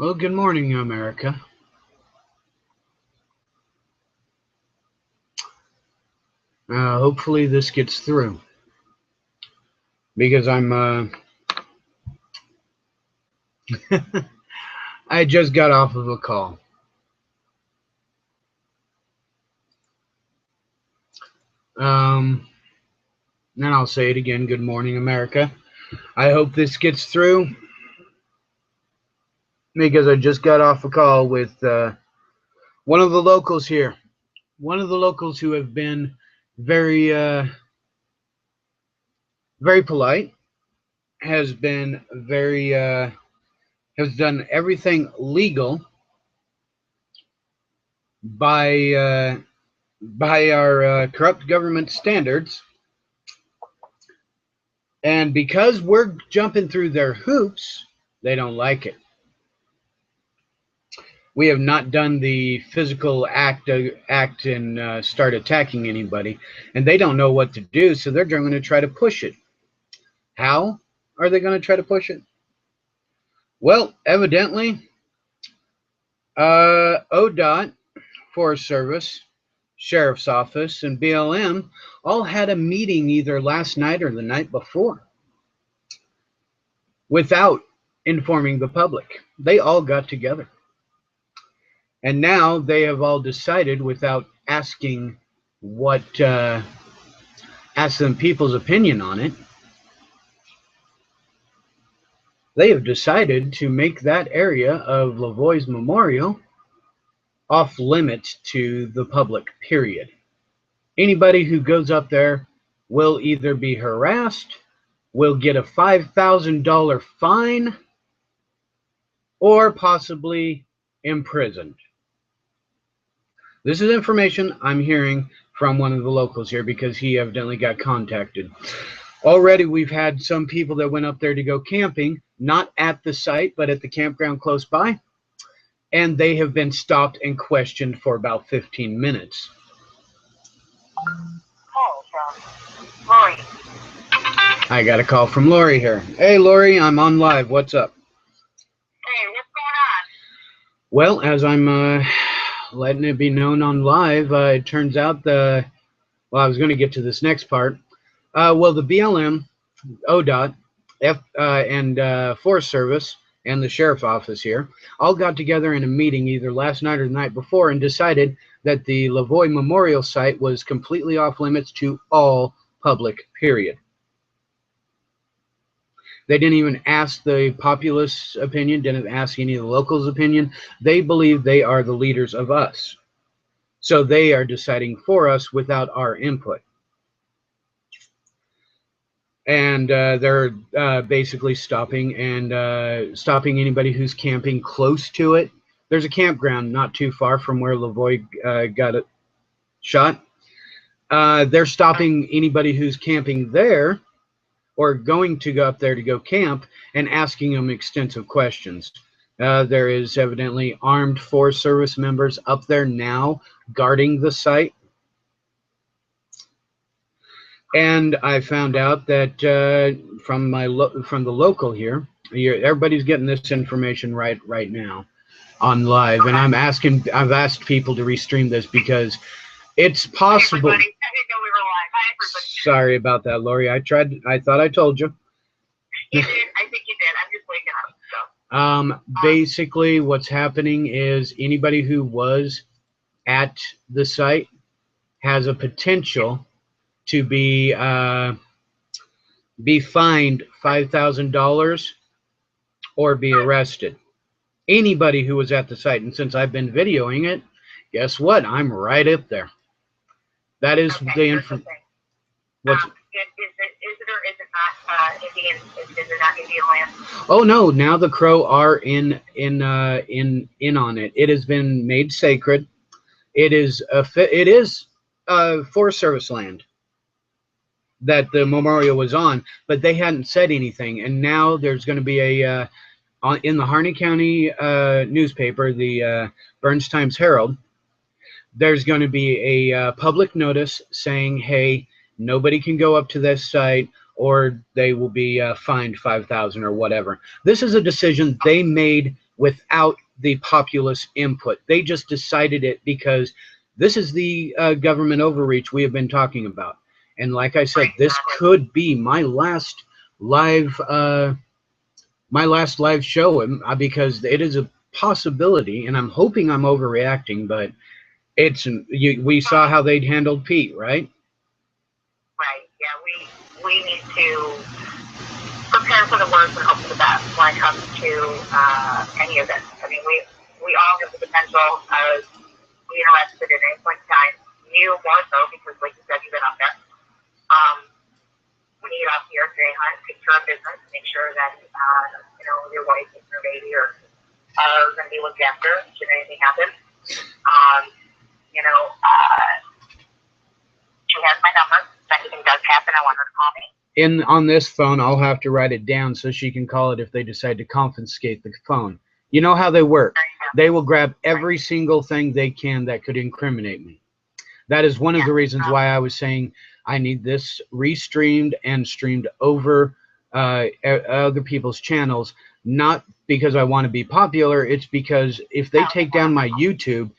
Well, good morning, America. Hopefully this gets through, because I'm I just got off of a call. And I'll say it again, good morning, America. I hope this gets through, because I just got off a call with one of the locals here. One of the locals who have been very polite, has been very has done everything legal by our corrupt government standards, and because we're jumping through their hoops, they don't like it. We have not done the physical act and start attacking anybody, and they don't know what to do, so they're going to try to push it. How are they going to try to push it? Well, evidently, ODOT, Forest Service, Sheriff's Office, and BLM all had a meeting either last night or the night before without informing the public. They all got together. And now they have all decided, without asking them people's opinion on it, they have decided to make that area of LaVoy's memorial off limits to the public, period. Anybody who goes up there will either be harassed, will get a $5,000 fine, or possibly imprisoned. This is information I'm hearing from one of the locals here, because he evidently got contacted. Already we've had some people that went up there to go camping, not at the site, but at the campground close by, and they have been stopped and questioned for about 15 minutes. Call from Lori. I got a call from Lori here. Hey, Lori, I'm on live. What's up? Hey, what's going on? Well, as I'm letting it be known on live, it turns out I was going to get to this next part. Well, the BLM, ODOT, and Forest Service, and the Sheriff's Office here all got together in a meeting either last night or the night before and decided that the LaVoy Memorial site was completely off limits to all public, period. They didn't even ask the populace opinion, didn't ask any of the locals' opinion. They believe they are the leaders of us. So they are deciding for us without our input. And they're basically stopping anybody who's camping close to it. There's a campground not too far from where LaVoy got it shot. They're stopping anybody who's camping there or going to go up there to go camp and asking them extensive questions. There is evidently armed Forest Service members up there now guarding the site. And I found out that from the local here, everybody's getting this information right now on live, and I've asked people to restream this because it's possible. Hey, everybody. I didn't know we were live. Hi, everybody. Sorry about that, Lori. I thought I told you. You did. I think you did. I'm just waking up. So. Basically, what's happening is anybody who was at the site has a potential to be fined $5,000 or be arrested. Anybody who was at the site, and since I've been videoing it, guess what? I'm right up there. That is okay, the information. Is it or is it not Indian? Is it not Indian land? Oh no! Now the Crow are in on it. It has been made sacred. It is Forest Service land that the memorial was on, but they hadn't said anything. And now there's going to be a in the Harney County newspaper, the Burns Times-Herald. There's going to be a public notice saying, hey, nobody can go up to this site or they will be fined $5,000 or whatever. This is a decision they made without the populace input. They just decided it because this is the government overreach we have been talking about. And like I said, this could be my last live show, because it is a possibility, and I'm hoping I'm overreacting, but we saw how they'd handled Pete, right? Right. Yeah, we need to prepare for the worst and hope for the best when it comes to any of this. I mean, we all have the potential of being arrested at any point in time. You more so because, like you said, you've been up there. We need off here today, hunt, take care of business, make sure that your wife and your baby are going to be looked after should anything happen. She has my number. If anything does happen, I want her to call me. On this phone, I'll have to write it down so she can call it if they decide to confiscate the phone. You know how they work. They will grab every single thing they can that could incriminate me. That is one of the reasons why I was saying I need this restreamed and streamed over other people's channels, not because I want to be popular. It's because if they take down my YouTube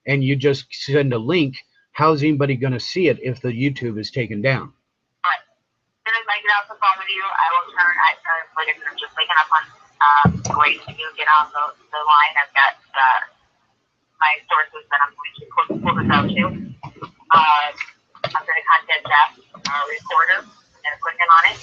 and you just send a link, how's anybody going to see it if the YouTube is taken down? Right. As soon as I get off the phone with you, I will turn. I'm just waking up on waiting to get on the line. I've got my sources that I'm going to pull this out to. I'm going to contact Jeff, recorder. I'm going to put him on it.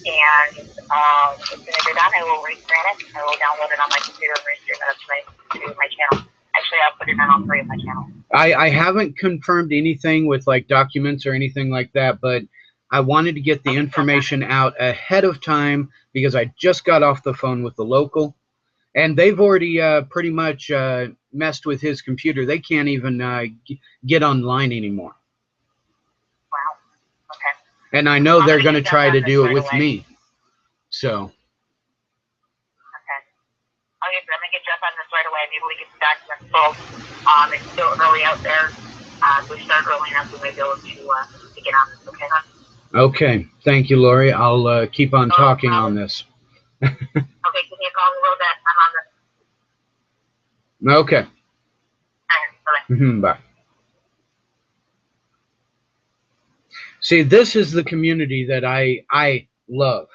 And as soon as you're done, I will restream it. I will download it on my computer and restream it up to my channel. Actually, I'll put it on all 3 of my channels. I haven't confirmed anything with like documents or anything like that, but I wanted to get the information out ahead of time because I just got off the phone with the local, and they've already pretty much messed with his computer. They can't even get online anymore. Wow. Okay. And I know they're going to try to do it with me. So. Okay. Okay, so I'm going to get Jeff on this right away. Maybe we get the documents full. It's still early out there. We start early enough we may be able to get on this. Okay, hon? Okay. Thank you, Lori. I'll keep on talking on this. Okay, give me a call in a little bit. I'm on this. Okay. All right, bye. Bye. See, this is the community that I love.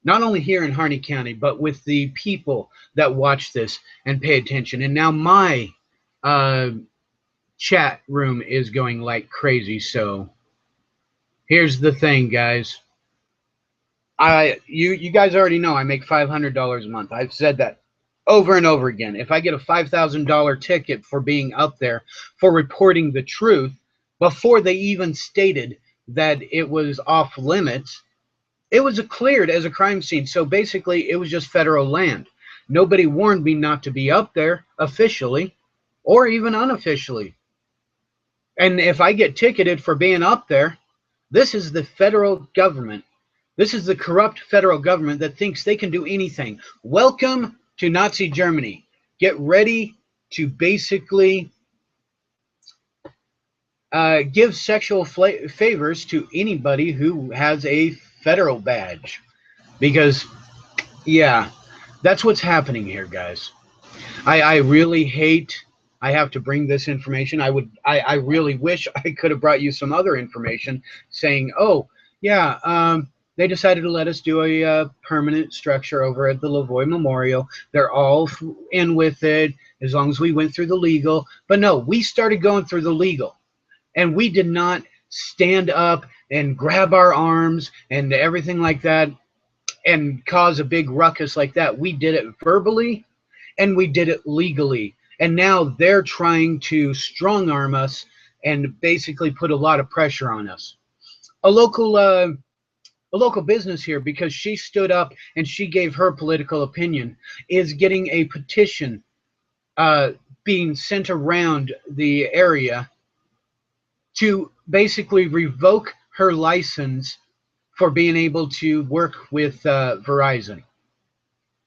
Not only here in Harney County, but with the people that watch this and pay attention. And now my chat room is going like crazy. So here's the thing, guys. You guys already know I make $500 a month. I've said that over and over again. If I get a $5,000 ticket for being up there for reporting the truth before they even stated that it was off limits, it was cleared as a crime scene. So basically it was just federal land. Nobody warned me not to be up there officially or even unofficially. And if I get ticketed for being up there, this is the federal government. This is the corrupt federal government that thinks they can do anything. Welcome to Nazi Germany. Get ready to basically give sexual favors to anybody who has a federal badge. Because, yeah, that's what's happening here, guys. I really hate I have to bring this information. I really wish I could have brought you some other information saying, oh, yeah, they decided to let us do a permanent structure over at the LaVoy Memorial. They're all in with it as long as we went through the legal. But no, we started going through the legal. And we did not stand up and grab our arms and everything like that and cause a big ruckus like that. We did it verbally and we did it legally. And now they're trying to strong arm us and basically put a lot of pressure on us. A local business here, because she stood up and she gave her political opinion, is getting a petition being sent around the area to basically revoke her license for being able to work with Verizon.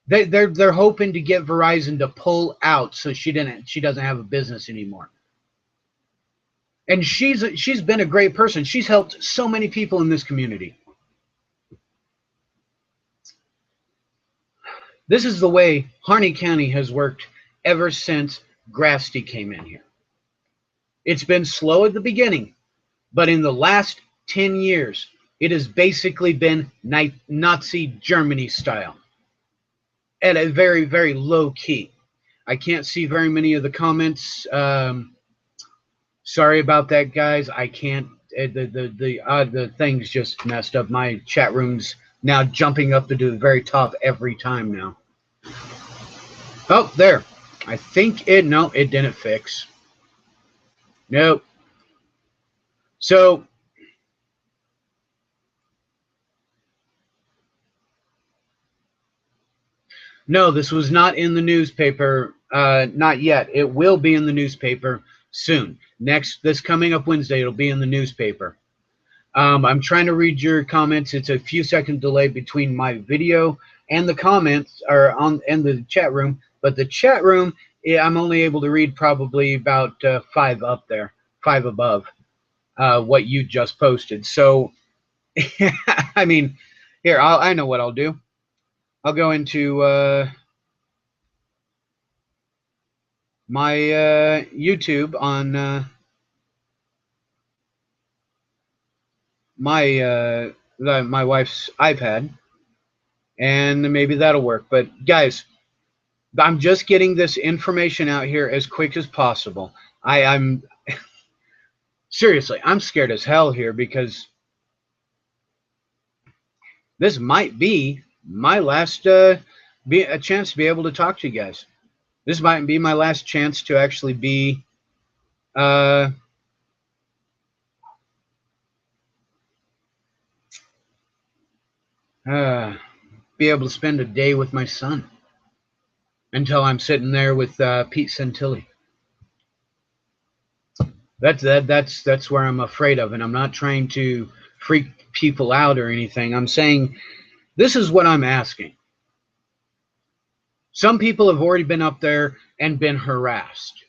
They're hoping to get Verizon to pull out so she doesn't have a business anymore. And she's been a great person. She's helped so many people in this community. This is the way Harney County has worked ever since Grasty came in here. It's been slow at the beginning, but in the last 10 years, it has basically been Nazi Germany style at a very, very low key. I can't see very many of the comments. Sorry about that, guys. I can't. The thing's just messed up. My chat room's now jumping up to the very top every time now. Oh, there. I think it. No, it didn't fix. Nope. So. No, this was not in the newspaper. Not yet. It will be in the newspaper soon. This coming up Wednesday, it'll be in the newspaper. I'm trying to read your comments. It's a few second delay between my video and the comments and the chat room. But the chat room, I'm only able to read probably about 5 up there, 5 above what you just posted. So, I mean, here, I know what I'll do. I'll go into my YouTube on my wife's iPad, and maybe that'll work. But guys, I'm just getting this information out here as quick as possible. I'm seriously, I'm scared as hell here because this might be my last be a chance to be able to talk to you guys. This might be my last chance to actually be be able to spend a day with my son until I'm sitting there with Pete Santilli. That's where I'm afraid of, and I'm not trying to freak people out or anything. I'm saying this is what I'm asking. Some people have already been up there and been harassed,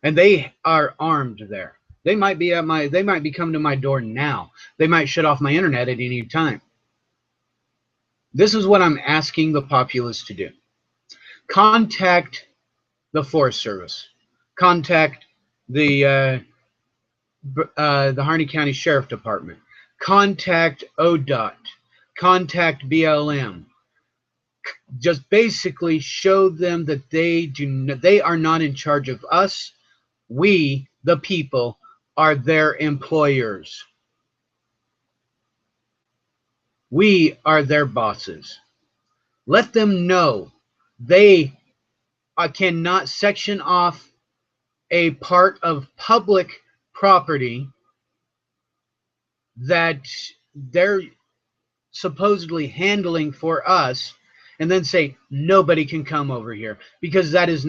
and they are armed there. They might be coming to my door now. They might shut off my internet at any time. This is what I'm asking the populace to do. Contact the Forest Service. Contact the Harney County Sheriff Department. Contact ODOT. Contact BLM. Just basically show them that they are not in charge of us. We, the people, are their employers. We are their bosses. Let them know they cannot section off a part of public property that they're supposedly handling for us and then say nobody can come over here, because there is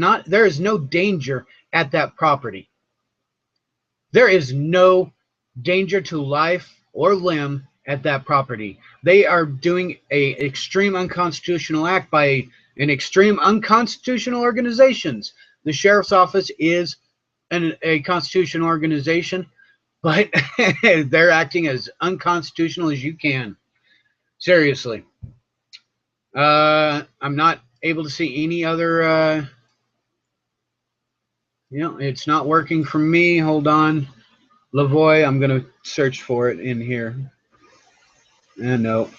no danger at that property. There is no danger to life or limb at that property. They are doing an extreme unconstitutional act by an extreme unconstitutional organizations. The sheriff's office is a constitutional organization, but they're acting as unconstitutional as you can. Seriously. I'm not able to see any other it's not working for me. Hold on. LaVoy, I'm going to search for it in here. No.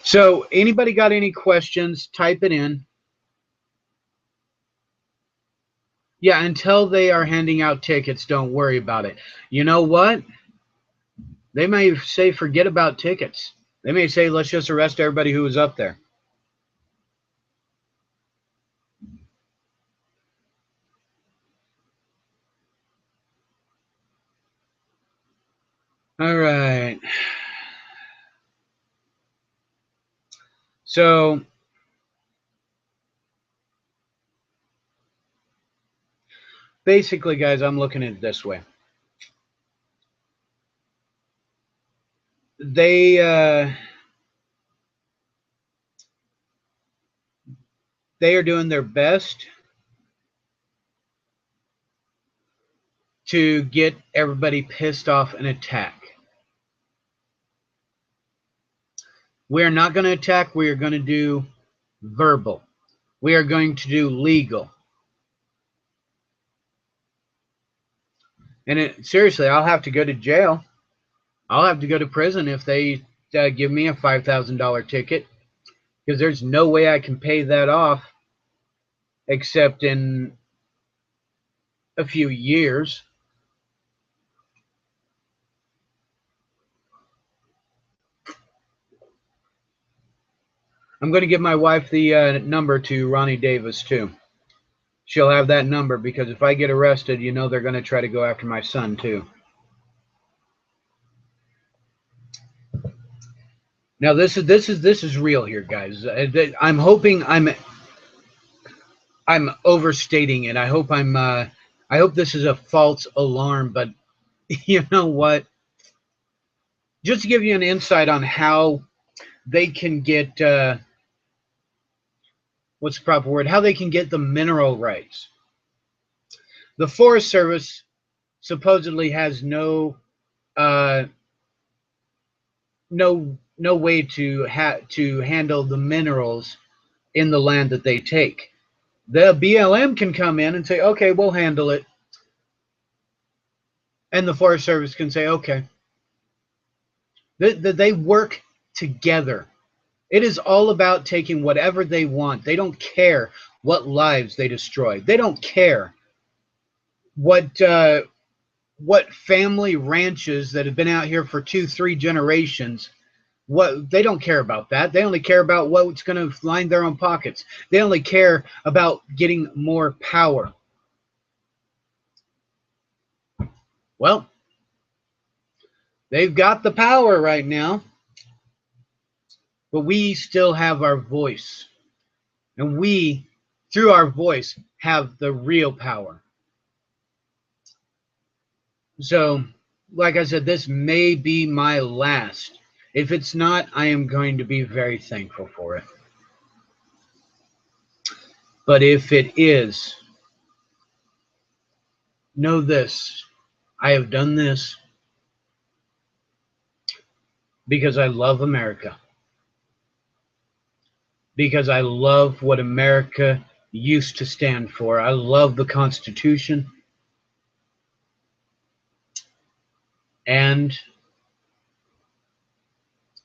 So, anybody got any questions? Type it in. Yeah, until they are handing out tickets, don't worry about it. You know what? They may say forget about tickets. They may say let's just arrest everybody who was up there. All right. So basically, guys, I'm looking at it this way. They are doing their best to get everybody pissed off and attack. We're not going to attack. We are going to do verbal. We are going to do legal. And seriously, I'll have to go to jail. I'll have to go to prison if they give me a $5,000 ticket, because there's no way I can pay that off except in a few years. I'm going to give my wife the number to Ronnie Davis, too. She'll have that number, because if I get arrested, you know they're going to try to go after my son, too. Now, this is real here, guys. I'm hoping I'm overstating it. I hope this is a false alarm, but you know what? Just to give you an insight on how they can get what's the proper word? How they can get the mineral rights. The Forest Service supposedly has no way to handle the minerals in the land that they take. The BLM can come in and say, okay, we'll handle it. And the Forest Service can say, okay. They work together. It is all about taking whatever they want. They don't care what lives they destroy. They don't care what family ranches that have been out here for 2-3 generations. They don't care about that. They only care about what's going to line their own pockets. They only care about getting more power. Well, they've got the power right now, but we still have our voice. And we, through our voice, have the real power. So, like I said, this may be my last. If it's not, I am going to be very thankful for it. But if it is, know this. I have done this because I love America. Because I love what America used to stand for. I love the Constitution. And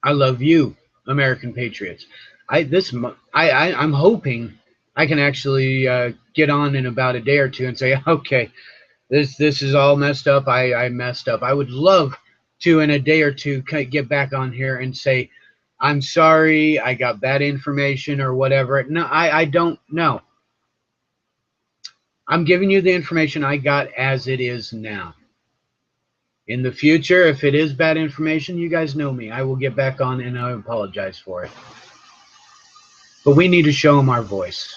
I love you, American patriots. I'm hoping I can actually get on in about a day or two and say, okay, this is all messed up. I messed up. I would love to, in a day or two, get back on here and say, I'm sorry, I got bad information or whatever. No, I don't know. I'm giving you the information I got as it is now. In the future, if it is bad information, you guys know me. I will get back on and I apologize for it. But we need to show them our voice.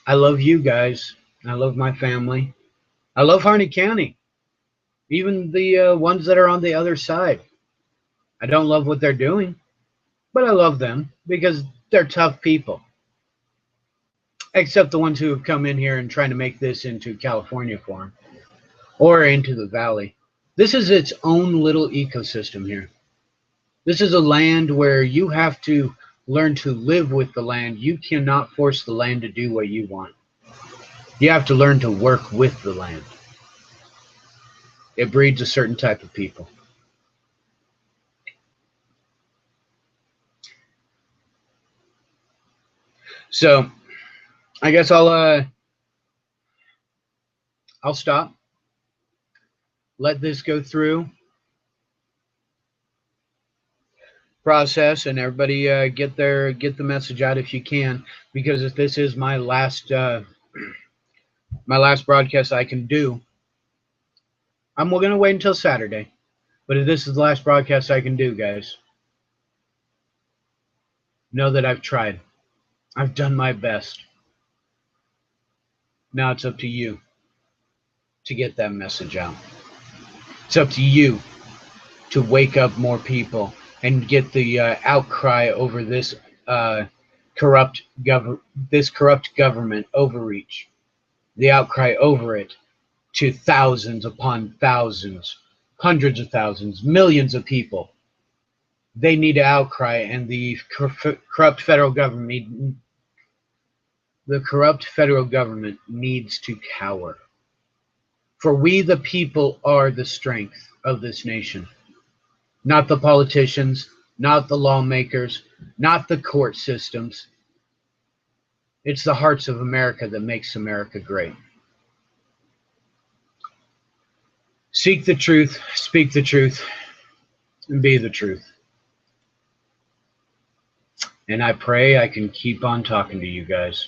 I love you guys. I love my family. I love Harney County. Even the ones that are on the other side. I don't love what they're doing, but I love them because they're tough people. Except the ones who have come in here and trying to make this into California for them. Or into the valley. This is its own little ecosystem here. This is a land where you have to learn to live with the land. You cannot force the land to do what you want. You have to learn to work with the land. It breeds a certain type of people. So, I guess I'll stop. Let this go through. Process, and everybody get the message out if you can, because if this is my last broadcast I can do, I'm going to wait until Saturday. But if this is the last broadcast I can do, guys, know that I've tried. I've done my best. Now it's up to you to get that message out. It's up to you to wake up more people and get the outcry over this corrupt government overreach, the outcry over it to thousands upon thousands, hundreds of thousands, millions of people. They need to outcry, and the corrupt federal government needs to cower. For we the people are the strength of this nation, not the politicians, not the lawmakers, not the court systems. It's the hearts of America that makes America great. Seek the truth, speak the truth, and be the truth. And I pray I can keep on talking to you guys.